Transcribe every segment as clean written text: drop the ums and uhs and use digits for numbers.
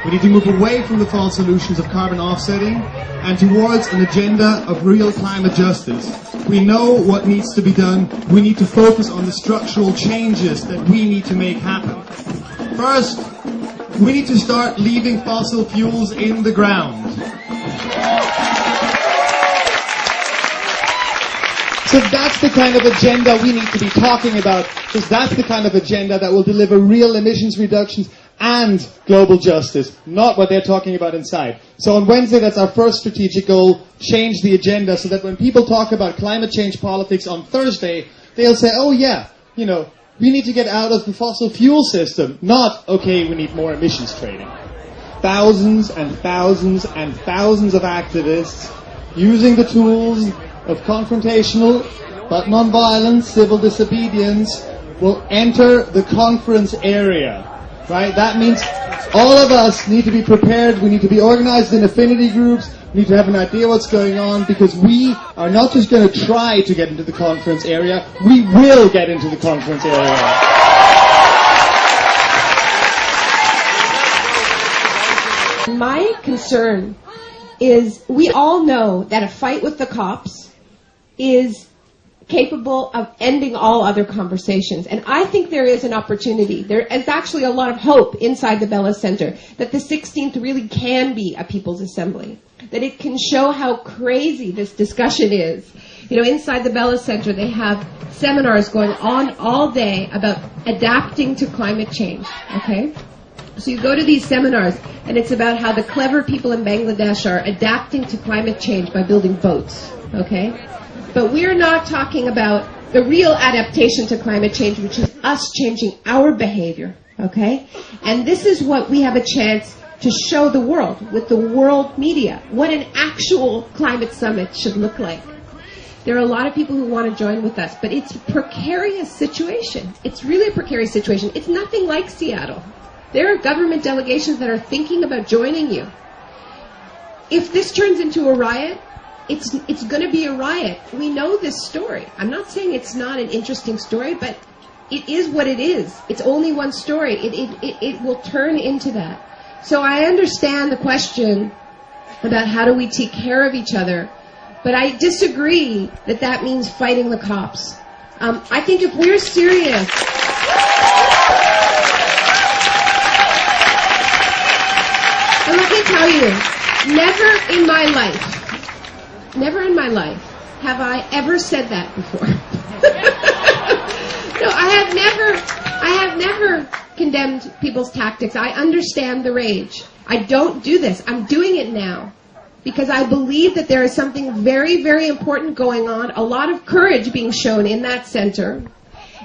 We need to move away from the false solutions of carbon offsetting and towards an agenda of real climate justice. We know what needs to be done. We need to focus on the structural changes that we need to make happen. First, we need to start leaving fossil fuels in the ground. So that's the kind of agenda we need to be talking about, because that's the kind of agenda that will deliver real emissions reductions and global justice, not what they're talking about inside. So on Wednesday, that's our first strategic goal, change the agenda, so that when people talk about climate change politics on Thursday, they'll say, oh yeah, you know, we need to get out of the fossil fuel system, not, okay, we need more emissions trading. Thousands and thousands and thousands of activists using the tools of confrontational but non-violent civil disobedience will enter the conference area. Right? That means all of us need to be prepared. We need to be organized in affinity groups. We need to have an idea what's going on, because we are not just going to try to get into the conference area. We will get into the conference area. My concern is we all know that a fight with the cops is capable of ending all other conversations. And I think there is an opportunity. There is actually a lot of hope inside the Bella Center that the 16th really can be a people's assembly, that it can show how crazy this discussion is. You know, inside the Bella Center, they have seminars going on all day about adapting to climate change, okay? So you go to these seminars, and it's about how the clever people in Bangladesh are adapting to climate change by building boats, okay? But we're not talking about the real adaptation to climate change, which is us changing our behavior, okay? And this is what we have a chance to show the world with the world media, what an actual climate summit should look like. There are a lot of people who want to join with us, but it's a precarious situation. It's really a precarious situation. It's nothing like Seattle. There are government delegations that are thinking about joining you. If this turns into a riot, it's going to be a riot. We know this story. I'm not saying it's not an interesting story, but it is what it is. It's only one story. It will turn into that. So I understand the question about how do we take care of each other, but I disagree that that means fighting the cops. I think if we're serious... And let me tell you, never in my life have I ever said that before. No, I have never condemned people's tactics. I understand the rage. I don't do this. I'm doing it now because I believe that there is something very, very important going on, a lot of courage being shown in that center,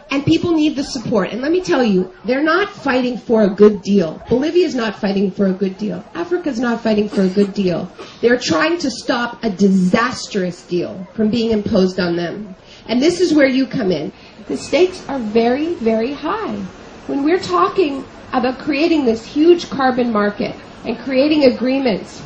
and people need the support. And let me tell you, they're not fighting for a good deal. Bolivia's not fighting for a good deal. Africa's not fighting for a good deal. They're trying to stop a disastrous deal from being imposed on them. And this is where you come in. The stakes are very, very high. When we're talking about creating this huge carbon market and creating agreements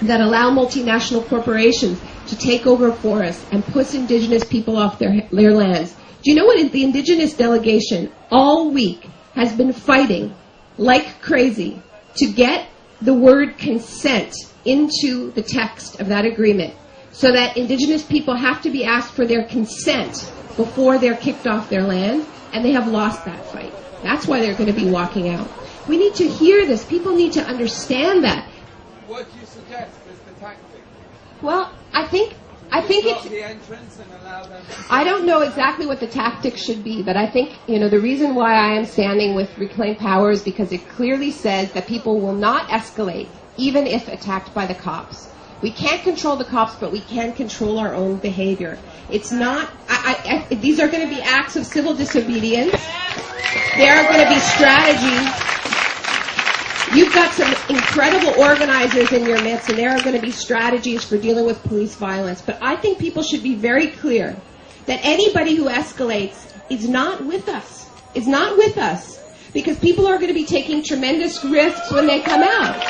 that allow multinational corporations to take over forests and push indigenous people off their lands, do you know what the indigenous delegation all week has been fighting like crazy to get the word consent into the text of that agreement so that indigenous people have to be asked for their consent before they're kicked off their land, and they have lost that fight. That's why they're going to be walking out. We need to hear this. People need to understand that. What do you suggest is the tactic? Well, I think it's... the entrance and allow them to... I don't know exactly what the tactics should be, but I think, the reason why I am standing with Reclaim Power is because it clearly says that people will not escalate, even if attacked by the cops. We can't control the cops, but we can control our own behavior. It's not... these are going to be acts of civil disobedience. There are going to be strategies. You've got some incredible organizers in your midst, and there are going to be strategies for dealing with police violence. But I think people should be very clear that anybody who escalates is not with us. Is not with us. Because people are going to be taking tremendous risks when they come out.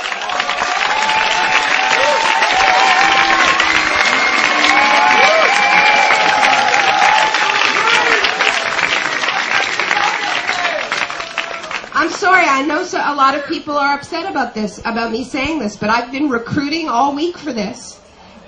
I'm sorry. sorry. I know a lot of people are upset about this, about me saying this, but I've been recruiting all week for this.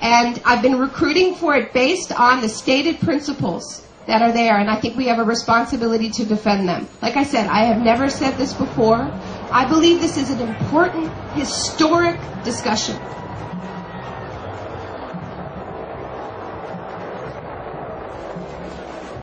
And I've been recruiting for it based on the stated principles that are there, and I think we have a responsibility to defend them. Like I said, I have never said this before. I believe this is an important, historic discussion.